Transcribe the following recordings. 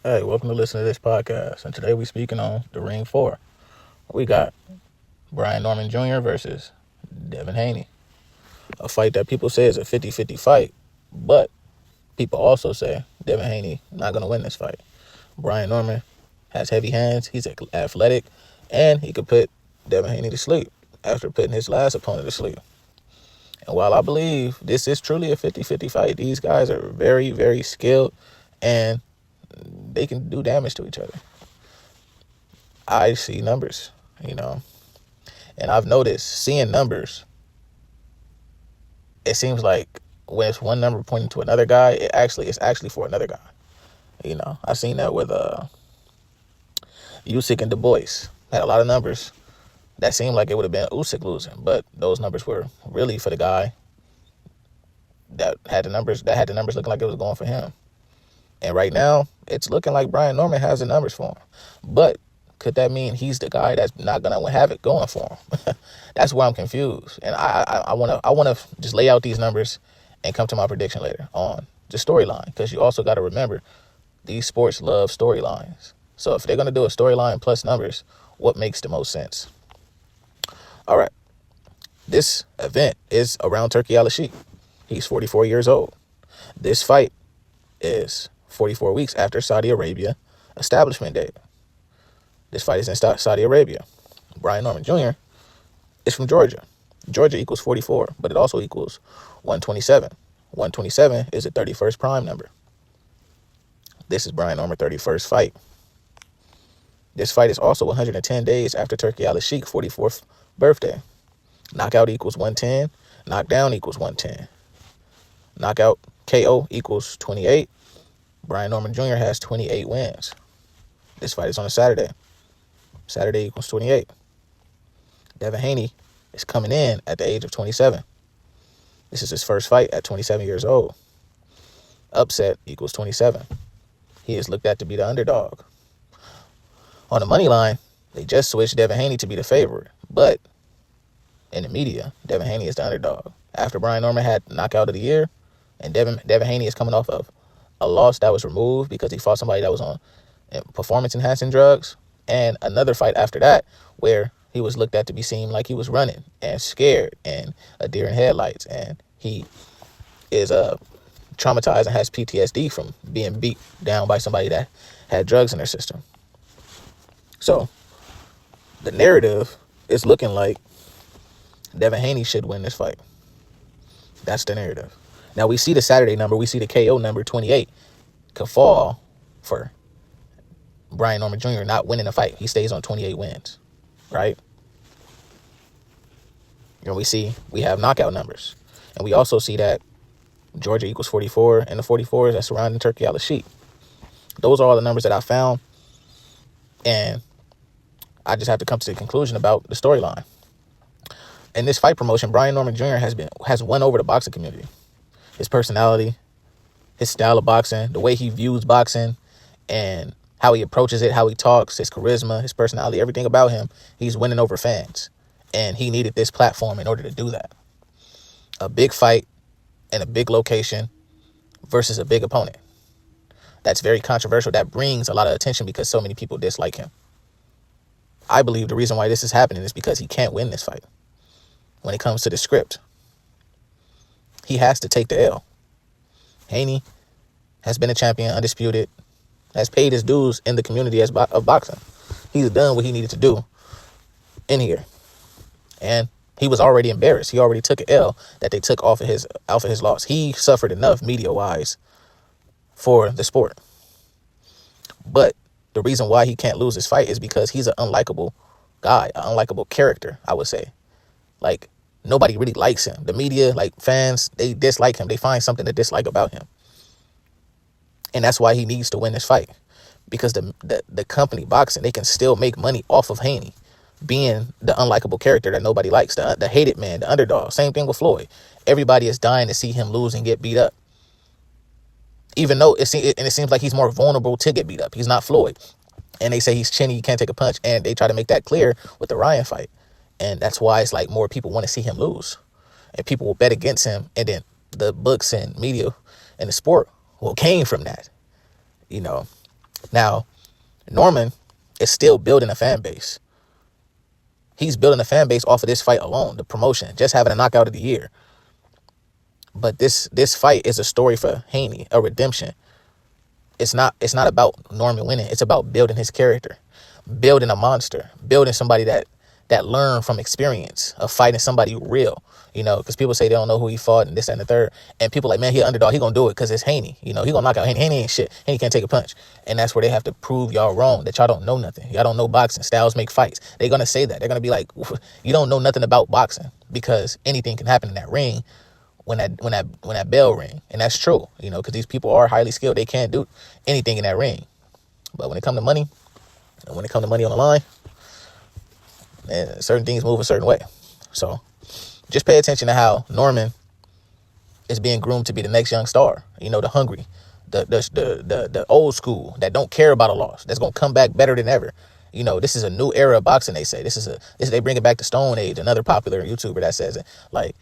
Hey, welcome to listen to this podcast. And today we speaking on the Ring 4. We got Brian Norman Jr. versus Devin Haney. A fight that people say is a 50-50 fight, but people also say Devin Haney not going to win this fight. Brian Norman has heavy hands, he's athletic, and he could put Devin Haney to sleep after putting his last opponent to sleep. And while I believe this is truly a 50-50 fight, these guys are very, very skilled and they can do damage to each other. I see numbers, and I've noticed seeing numbers, it seems like when it's one number pointing to another guy, it's actually for another guy. I seen that with Usyk and Du Bois. Had a lot of numbers that seemed like it would have been Usyk losing, but those numbers were really for the guy that had the numbers looking like it was going for him. And right now, it's looking like Brian Norman has the numbers for him. But could that mean he's the guy that's not going to have it going for him? That's where I'm confused. And I want to just lay out these numbers and come to my prediction later on the storyline. Because you also got to remember, these sports love storylines. So if they're going to do a storyline plus numbers, what makes the most sense? All right. This event is around Turki Al-Sheikh. He's 44 years old. This fight is 44 weeks after Saudi Arabia establishment date. This fight is in Saudi Arabia. Brian Norman Jr. is from Georgia. Georgia equals 44, but it also equals 127. 127 is a 31st prime number. This is Brian Norman's 31st fight. This fight is also 110 days after Turki Al-Sheikh's 44th birthday. Knockout equals 110. Knockdown equals 110. Knockout KO equals 28. Brian Norman Jr. has 28 wins. This fight is on a Saturday. Saturday equals 28. Devin Haney is coming in at the age of 27. This is his first fight at 27 years old. Upset equals 27. He is looked at to be the underdog. On the money line, they just switched Devin Haney to be the favorite. But in the media, Devin Haney is the underdog. After Brian Norman had knockout of the year, and Devin Haney is coming off of a loss that was removed because he fought somebody that was on performance-enhancing drugs, and another fight after that where he was looked at to be seen like he was running and scared and a deer in headlights, and he is traumatized and has PTSD from being beat down by somebody that had drugs in their system. So the narrative is looking like Devin Haney should win this fight. That's the narrative. Now, we see the Saturday number. We see the KO number, 28, could fall for Brian Norman Jr. not winning the fight. He stays on 28 wins, right? And we have knockout numbers. And we also see that Georgia equals 44, and the 44s that surrounding Turki Al-Sheikh. Those are all the numbers that I found. And I just have to come to the conclusion about the storyline. In this fight promotion, Brian Norman Jr. has won over the boxing community. His personality, his style of boxing, the way he views boxing, and how he approaches it, how he talks, his charisma, his personality, everything about him, he's winning over fans. And he needed this platform in order to do that. A big fight in a big location versus a big opponent. That's very controversial. That brings a lot of attention because so many people dislike him. I believe the reason why this is happening is because he can't win this fight. When it comes to the script, he has to take the L. Haney has been a champion, undisputed, has paid his dues in the community of boxing. He's done what he needed to do in here. And he was already embarrassed. He already took an L that they took off of his loss. He suffered enough media-wise for the sport. But the reason why he can't lose this fight is because he's an unlikable guy, an unlikable character, I would say. Like, nobody really likes him. The media, like fans, they dislike him. They find something to dislike about him. And that's why he needs to win this fight. Because the company boxing, they can still make money off of Haney being the unlikable character that nobody likes, the hated man, the underdog. Same thing with Floyd. Everybody is dying to see him lose and get beat up. Even though it seems like he's more vulnerable to get beat up. He's not Floyd. And they say he's chinny, he can't take a punch. And they try to make that clear with the Ryan fight. And that's why it's like more people want to see him lose. And people will bet against him. And then the books and media and the sport came from that. Now, Norman is still building a fan base. He's building a fan base off of this fight alone, the promotion, just having a knockout of the year. But this fight is a story for Haney, a redemption. It's not about Norman winning. It's about building his character, building a monster, building somebody that learned from experience of fighting somebody real. Because people say they don't know who he fought and this, that, and the third. And people like, man, he an underdog. He gonna do it because it's Haney. He gonna knock out Haney. Haney ain't shit. Haney can't take a punch. And that's where they have to prove y'all wrong, that y'all don't know nothing. Y'all don't know boxing. Styles make fights. They're gonna say that. They're gonna be like, you don't know nothing about boxing, because anything can happen in that ring when that bell ring. And that's true, because these people are highly skilled. They can't do anything in that ring. But when it comes to money, and when it comes to money on the line, and certain things move a certain way. So just pay attention to how Norman is being groomed to be the next young star. The hungry, the old school that don't care about a loss, that's gonna come back better than ever. This is a new era of boxing. They say they bring it back to Stone Age, another popular YouTuber that says it. Like,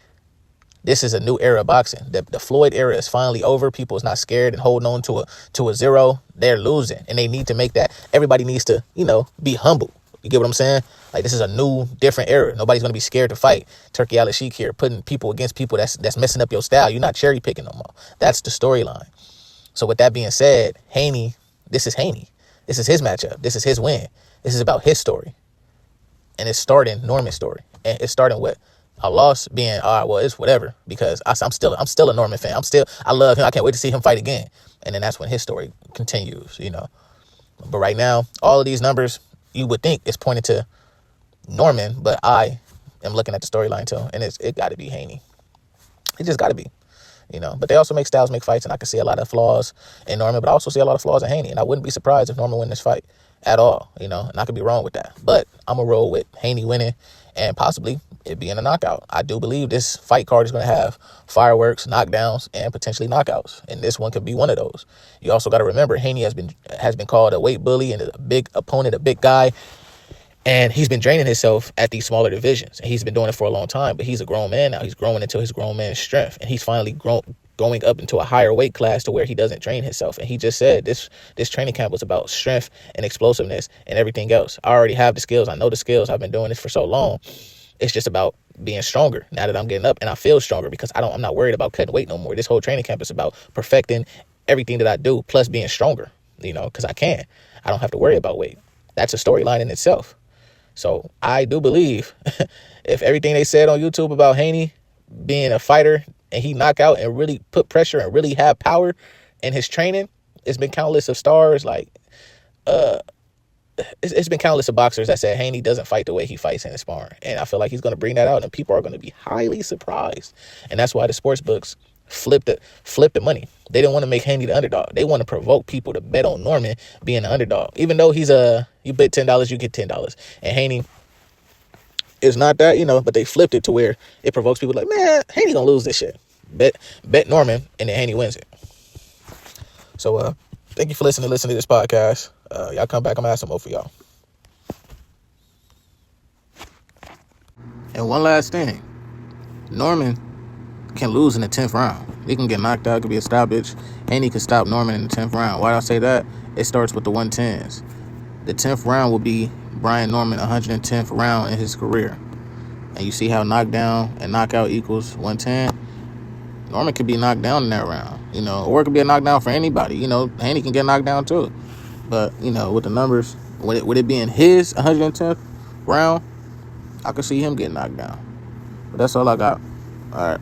this is a new era of boxing. The Floyd era is finally over. People is not scared and holding on to a zero. They're losing, and they need to make that. Everybody needs to, be humble. You get what I'm saying? Like, this is a new, different era. Nobody's gonna be scared to fight. Turkey Al Sheik here, putting people against people that's messing up your style. You're not cherry picking no more. That's the storyline. So with that being said, Haney, this is Haney. This is his matchup. This is his win. This is about his story, and it's starting Norman's story, and it's starting with a loss being, all right, well, it's whatever, because I'm still a Norman fan. I love him. I can't wait to see him fight again. And then that's when his story continues, But right now, all of these numbers, you would think it's pointed to Norman, but I am looking at the storyline too, and it got to be Haney. It just got to be, But they also make Styles make fights, and I can see a lot of flaws in Norman, but I also see a lot of flaws in Haney, and I wouldn't be surprised if Norman win this fight at all, and I could be wrong with that. But I'm going to roll with Haney winning, and possibly it being a knockout. I do believe this fight card is going to have fireworks, knockdowns, and potentially knockouts, and this one could be one of those. You also got to remember, Haney has been called a weight bully and a big opponent, a big guy, and he's been draining himself at these smaller divisions. And he's been doing it for a long time, but he's a grown man now. He's growing into his grown man strength, and he's finally going up into a higher weight class to where he doesn't drain himself. And he just said this training camp was about strength and explosiveness and everything else. I already have the skills. I know the skills. I've been doing this for so long. It's just about being stronger now that I'm getting up, and I feel stronger because I'm not worried about cutting weight no more. This whole training camp is about perfecting everything that I do, plus being stronger, because I don't have to worry about weight. That's a storyline in itself. So I do believe if everything they said on YouTube about Haney being a fighter and he knock out and really put pressure and really have power in his training, it's been countless of stars. Like, it's been countless of boxers that said Haney doesn't fight the way he fights in his sparring. And I feel like he's going to bring that out, and people are going to be highly surprised. And that's why the sports books flipped the money. They didn't want to make Haney the underdog. They want to provoke people to bet on Norman being the underdog. Even though you bet $10, you get $10. And Haney is not that, but they flipped it to where it provokes people like, man, Haney gonna lose this shit. Bet Norman, and then Haney wins it. So thank you for listening to this podcast. Y'all come back, I'm gonna have some more for y'all. And one last thing, Norman can lose in the 10th round. He can get knocked out, it could be a stoppage. Haney can stop Norman in the 10th round. Why do I say that? It starts with the 110s. The 10th round will be Brian Norman 110th round in his career. And you see how knockdown and knockout equals 110? Norman could be knocked down in that round, or it could be a knockdown for anybody. Haney can get knocked down too. But, with the numbers, with it being his 110th round, I could see him getting knocked down. But that's all I got. All right.